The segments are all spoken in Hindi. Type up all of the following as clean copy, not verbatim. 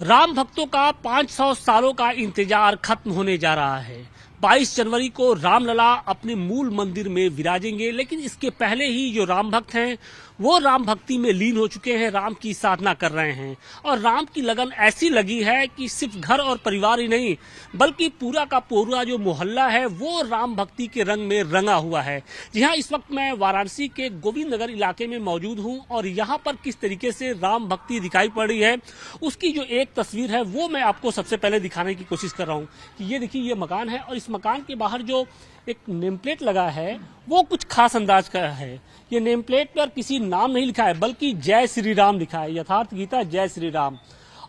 राम भक्तों का 500 सालों का इंतजार खत्म होने जा रहा है। 22 जनवरी को रामलला अपने मूल मंदिर में विराजेंगे, लेकिन इसके पहले ही जो राम भक्त हैं वो राम भक्ति में लीन हो चुके हैं, राम की साधना कर रहे हैं। और राम की लगन ऐसी लगी है कि सिर्फ घर और परिवार ही नहीं, बल्कि पूरा का पूरा जो मोहल्ला है वो राम भक्ति के रंग में रंगा हुआ है। जी हाँ, इस वक्त मैं वाराणसी के गोविंद नगर इलाके में मौजूद हूँ और यहाँ पर किस तरीके से राम भक्ति दिखाई पड़ रही है उसकी जो एक तस्वीर है वो मैं आपको सबसे पहले दिखाने की कोशिश कर रहा हूँ कि ये देखिए, ये मकान है और इस मकान के बाहर जो एक नेम प्लेट लगा है वो कुछ खास अंदाज का है। ये नेम प्लेट पर किसी नाम नहीं लिखा है, बल्कि जय श्री राम लिखा है, यथार्थ गीता जय श्री राम।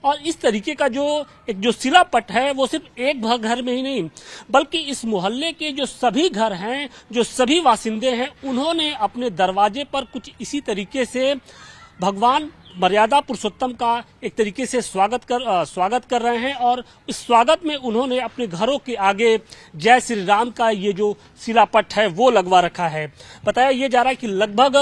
और इस तरीके का जो शिलापट है वो सिर्फ एक घर में ही नहीं, बल्कि इस मोहल्ले के जो सभी घर हैं, जो सभी वासिंदे हैं, उन्होंने अपने दरवाजे पर कुछ इसी तरीके से भगवान मर्यादा पुरुषोत्तम का एक तरीके से स्वागत कर रहे हैं। और इस स्वागत में उन्होंने अपने घरों के आगे जय श्री राम का ये जो शिलापट है वो लगवा रखा है। बताया ये जा रहा है कि लगभग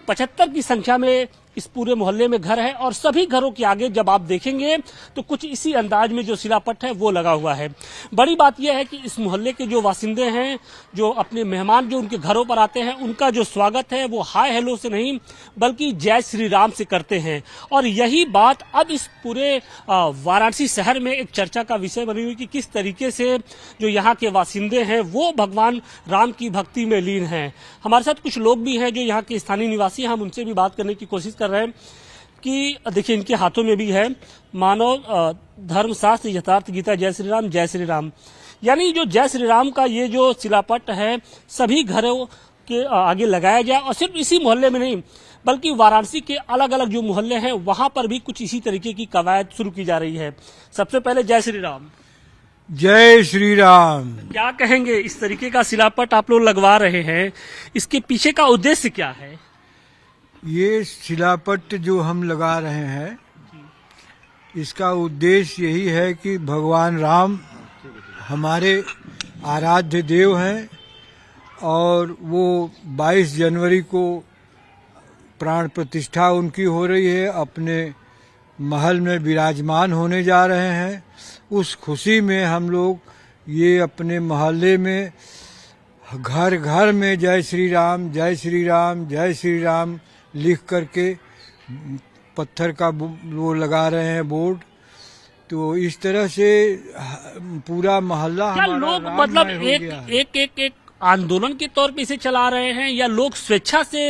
75 की संख्या में इस पूरे मोहल्ले में घर है और सभी घरों के आगे जब आप देखेंगे तो कुछ इसी अंदाज में जो शिलापट है वो लगा हुआ है। बड़ी बात यह है कि इस मोहल्ले के जो वासिंदे हैं, जो अपने मेहमान जो उनके घरों पर आते हैं, उनका जो स्वागत है वो हाय हेलो से नहीं बल्कि जय श्री राम से करते हैं। और यही बात अब इस पूरे वाराणसी शहर में एक चर्चा का विषय बनी हुई कि किस तरीके से जो यहाँ के वासिंदे हैं वो भगवान राम की भक्ति में लीन हैं। हमारे साथ कुछ लोग भी हैं जो यहाँ के स्थानीय निवासी हैं, हम उनसे भी बात करने की कोशिश कर रहे हैं कि देखिए, इनके हाथों में भी है मानव धर्मशास्त्र यथार्थ गीता जय श्री राम, यानी जो जय श्री राम का ये जो शिलापट है सभी घरों के आगे लगाया जाए। और सिर्फ इसी मोहल्ले में नहीं बल्कि वाराणसी के अलग अलग जो मोहल्ले हैं वहां पर भी कुछ इसी तरीके की कवायद शुरू की जा रही है। सबसे पहले जय श्री राम। जय श्री राम। क्या कहेंगे, इस तरीके का शिलापट आप लोग लगवा रहे हैं, इसके पीछे का उद्देश्य क्या है? ये शिलापट जो हम लगा रहे हैं इसका उद्देश्य यही है कि भगवान राम हमारे आराध्य देव हैं और वो 22 जनवरी को प्राण प्रतिष्ठा उनकी हो रही है, अपने महल में विराजमान होने जा रहे हैं। उस खुशी में हम लोग ये अपने मोहल्ले में घर घर में जय श्री राम जय श्री राम जय श्री राम लिख करके पत्थर का वो लगा रहे हैं बोर्ड। तो इस तरह से पूरा मोहल्ला हमारा लोग मतलब एक आंदोलन के तौर पे इसे चला रहे हैं या लोग स्वेच्छा से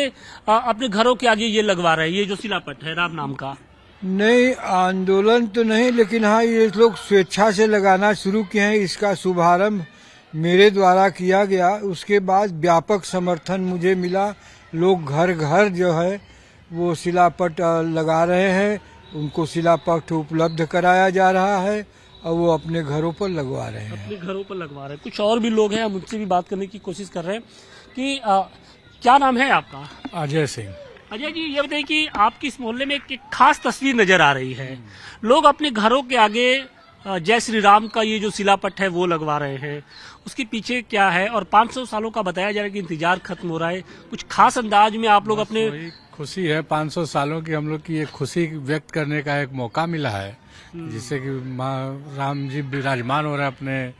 अपने घरों के आगे ये लगवा रहे हैं, ये जो शिलापट है राम नाम का? नहीं, आंदोलन तो नहीं, लेकिन हाँ ये लोग स्वेच्छा से लगाना शुरू किए हैं। इसका शुभारंभ मेरे द्वारा किया गया, उसके बाद व्यापक समर्थन मुझे मिला। लोग घर घर जो है वो शिलापट लगा रहे हैं, उनको शिलापट उपलब्ध कराया जा रहा है और वो अपने घरों पर लगवा रहे हैं। अपने घरों पर लगवा रहे हैं। कुछ और भी लोग हैं, हम उनसे भी बात करने की कोशिश कर रहे हैं कि क्या नाम है आपका? अजय सिंह। अजय जी, ये बताइए कि आपकी इस मोहल्ले में एक खास तस्वीर नजर आ रही है। लोग अपने घरों के आगे जय श्री राम का ये जो शिलापट है वो लगवा रहे हैं, उसके पीछे क्या है? और 500 सालों का बताया जा रहा है कि इंतजार खत्म हो रहा है, कुछ खास अंदाज में आप लोग अपने खुशी है 500 सालों की हम लोग की एक खुशी व्यक्त करने का एक मौका मिला है, जिससे कि राम जी विराजमान हो रहे हैं अपने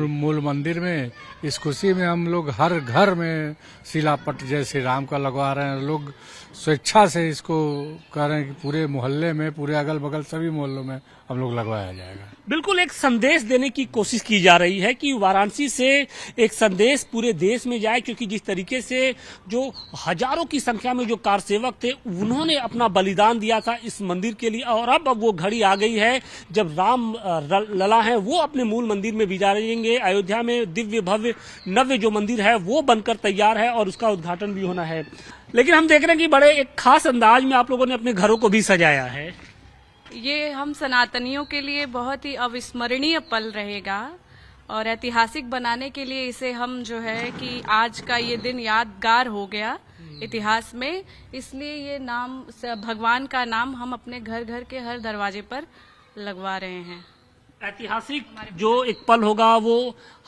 मूल मंदिर में। इस खुशी में हम लोग हर घर में शिलापट जय श्री राम का लगवा रहे हैं। लोग स्वेच्छा से इसको कह रहे हैं कि पूरे मोहल्ले में, पूरे अगल बगल सभी मोहल्लों में हम लोग लगवाया जाएगा। बिल्कुल एक संदेश देने की कोशिश की जा रही है कि वाराणसी से एक संदेश पूरे देश में जाए, क्योंकि जिस तरीके से जो हजारों की संख्या में जो कारसेवक थे उन्होंने अपना बलिदान दिया था इस मंदिर के लिए, और अब वो घड़ी आ गई है जब राम लला है वो अपने मूल मंदिर में विराजेंगे। अयोध्या में दिव्य भव्य नव्य जो मंदिर है वो बनकर तैयार है और उसका उद्घाटन भी होना है। लेकिन हम देख रहे हैं कि बड़े एक खास अंदाज में आप लोगों ने अपने घरों को भी सजाया है। ये हम सनातनियों के लिए बहुत ही अविस्मरणीय पल रहेगा और ऐतिहासिक बनाने के लिए इसे हम जो है कि आज का ये दिन यादगार हो गया इतिहास में, इसलिए ये नाम भगवान का नाम हम अपने घर घर के हर दरवाजे पर लगवा रहे हैं। ऐतिहासिक जो एक पल होगा वो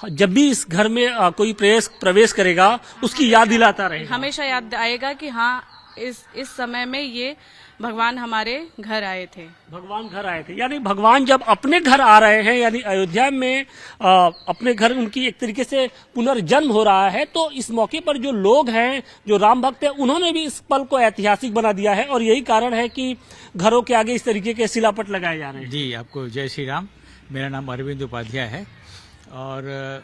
जब भी इस घर में कोई प्रवेश करेगा उसकी याद दिलाता रहेगा, हमेशा याद आएगा कि हाँ इस समय में ये भगवान हमारे घर आए थे। भगवान घर आए थे, यानी भगवान जब अपने घर आ रहे हैं, यानी अयोध्या में अपने घर उनकी एक तरीके से पुनर्जन्म हो रहा है, तो इस मौके पर जो लोग हैं, जो राम भक्त हैं, उन्होंने भी इस पल को ऐतिहासिक बना दिया है और यही कारण है कि घरों के आगे इस तरीके के शिलापट लगाए जा रहे हैं। जी, आपको जय श्री राम। मेरा नाम अरविंद उपाध्याय है और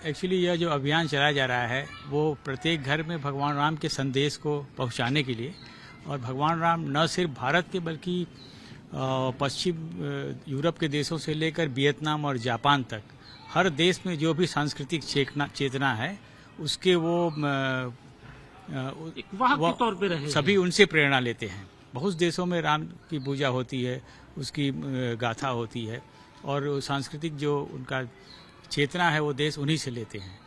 एक्चुअली यह जो अभियान चलाया जा रहा है वो प्रत्येक घर में भगवान राम के संदेश को पहुंचाने के लिए, और भगवान राम न सिर्फ भारत के बल्कि पश्चिम यूरोप के देशों से लेकर वियतनाम और जापान तक हर देश में जो भी सांस्कृतिक चेतना है उसके वो वाहक के तौर पे रहे, सभी उनसे प्रेरणा लेते हैं। बहुत देशों में राम की पूजा होती है, उसकी गाथा होती है और सांस्कृतिक जो उनका चेतना है वो देश उन्हीं से लेते हैं।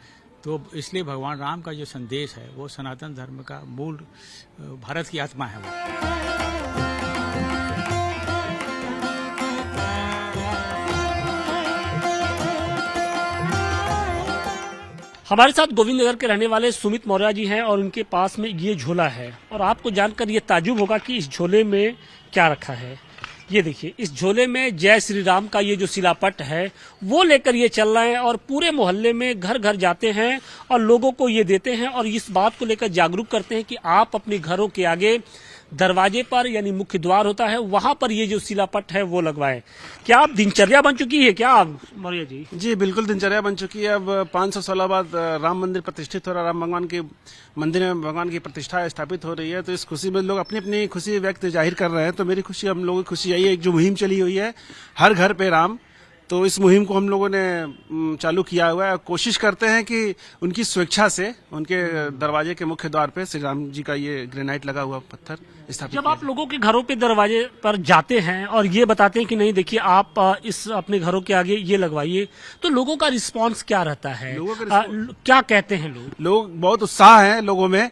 तो इसलिए भगवान राम का जो संदेश है वो सनातन धर्म का मूल, भारत की आत्मा है वो। हमारे साथ गोविंद नगर के रहने वाले सुमित मौर्य जी हैं और उनके पास में ये झोला है और आपको जानकर ये ताज्जुब होगा कि इस झोले में क्या रखा है। ये देखिए, इस झोले में जय श्री राम का ये जो शिलापट है वो लेकर ये चल रहे हैं और पूरे मोहल्ले में घर घर जाते हैं और लोगों को ये देते हैं और इस बात को लेकर जागरूक करते हैं कि आप अपने घरों के आगे दरवाजे पर, यानी मुख्य द्वार होता है, वहां पर ये जो शिलापट है वो लगवाएं। क्या आप दिनचर्या बन चुकी है क्या आप मौर्य जी? जी बिल्कुल दिनचर्या बन चुकी है। अब 500 साल बाद राम मंदिर प्रतिष्ठित हो रहा है, राम भगवान के मंदिर में भगवान की प्रतिष्ठा स्थापित हो रही है, तो इस खुशी में लोग अपनी अपनी खुशी व्यक्त जाहिर कर रहे हैं। तो मेरी खुशी, हम लोगों की खुशी यही है, एक जो मुहिम चली हुई है हर घर पे राम, तो इस मुहिम को हम लोगों ने चालू किया हुआ है। कोशिश करते हैं कि उनकी स्वेच्छा से उनके दरवाजे के मुख्य द्वार पे श्री राम जी का ये ग्रेनाइट लगा हुआ पत्थर स्थापित। जब आप लोगों के घरों पे दरवाजे पर जाते हैं और ये बताते हैं कि नहीं देखिए आप इस अपने घरों के आगे ये लगवाइए, तो लोगों का रिस्पांस क्या रहता है? लोगों का क्या कहते हैं लोग? लोग बहुत उत्साह है लोगों में।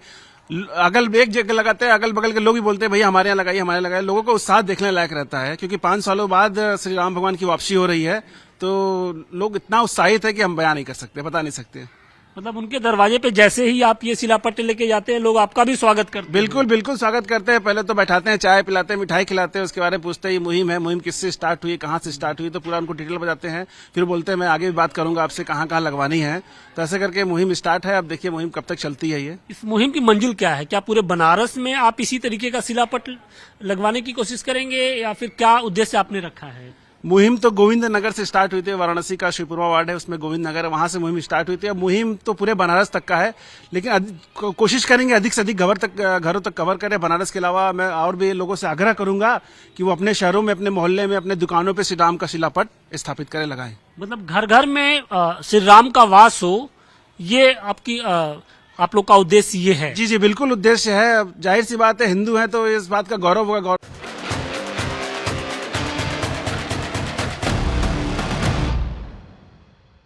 अगल एक जगह लगाते हैं, अगल बगल के लोग भी बोलते हैं भैया हमारे यहाँ लगाइए, हमारे यहाँ लगाइए। लोगों को उत्साह देखने लायक रहता है क्योंकि 5 सालों बाद श्री राम भगवान की वापसी हो रही है, तो लोग इतना उत्साहित है कि हम बयान नहीं कर सकते, बता नहीं सकते। मतलब उनके दरवाजे पे जैसे ही आप ये शिलापट लेके जाते हैं लोग आपका भी स्वागत करते हैं? बिल्कुल बिल्कुल स्वागत करते हैं। पहले तो बैठाते हैं, चाय पिलाते हैं, मिठाई खिलाते हैं, उसके बारे में पूछते हैं ये मुहिम है, मुहिम किससे स्टार्ट हुई, कहाँ से स्टार्ट हुई, तो पूरा उनको डिटेल बताते हैं। फिर बोलते हैं मैं आगे भी बात करूंगा आपसे, कहाँ कहाँ लगवानी है। तो ऐसे करके मुहिम स्टार्ट है। अब देखिए मुहिम कब तक चलती है। ये इस मुहिम की मंजिल क्या है? क्या पूरे बनारस में आप इसी तरीके का शिलापट लगवाने की कोशिश करेंगे या फिर क्या उद्देश्य आपने रखा है? मुहिम तो गोविंद नगर से स्टार्ट हुई थी, वाराणसी का शिवपुरवा वार्ड है उसमें गोविंद नगर है, वहां से मुहिम स्टार्ट हुई थी। अब मुहिम तो पूरे बनारस तक का है, लेकिन कोशिश करेंगे अधिक से अधिक घरों तक कवर करें। बनारस के अलावा मैं और भी लोगों से आग्रह करूंगा कि वो अपने शहरों में, अपने मोहल्ले में, अपने दुकानों पे श्री राम का शिलापट स्थापित करें, लगाएं। मतलब घर घर में श्री राम का वास हो, ये आपकी आप लोग का उद्देश्य ये है? जी जी बिल्कुल उद्देश्य है। जाहिर सी बात है, हिंदू है तो इस बात का गौरव होगा।